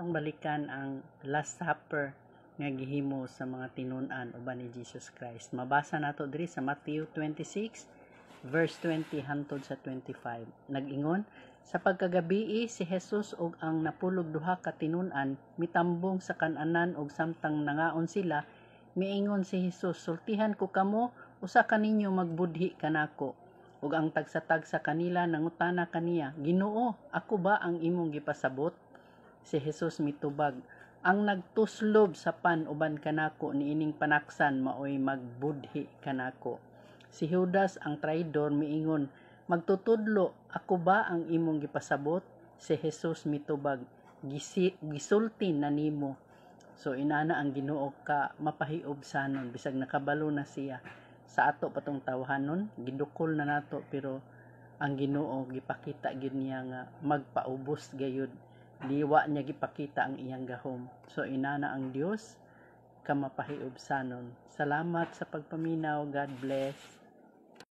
Atong balikan ang Last Supper nga gihimo sa mga tinun-an uban ni Jesus Christ. Mabasa nato diri sa Matthew 26 verse 20 hangtod sa 25. Nag-ingon, sa pagkagabii si Jesus ug ang napulog duha ka tinun-an mitambong sa kan-anan ug samtang nangaon sila, miingon si Jesus, sultihan ko kamo, usa kaninyo magbudhi kanako. Ug ang tagsa-tagsa kanila nangutana kaniya, Ginoo, ako ba ang imong gipasabot? Si Jesus mitubag, ang nagtuslob sa pan uban kanako niining panaksan maoy magbudhi kanako. Si Judas ang traidor miingon, magtutudlo, ako ba ang imong gipasabot? Si Jesus mitubag, gisulti na nimo. So inana ang Ginoo ka mapahiobsanon bisag nakabalo na siya sa ato patong tawhanon, gidukol na nato pero ang Ginoo gipakita gyud niya nga magpaubos gayud. Diwa niya gipakita ang iyang gahom. So inana ang Dios ka mapahiobsanon. Salamat sa pagpaminaw. God bless.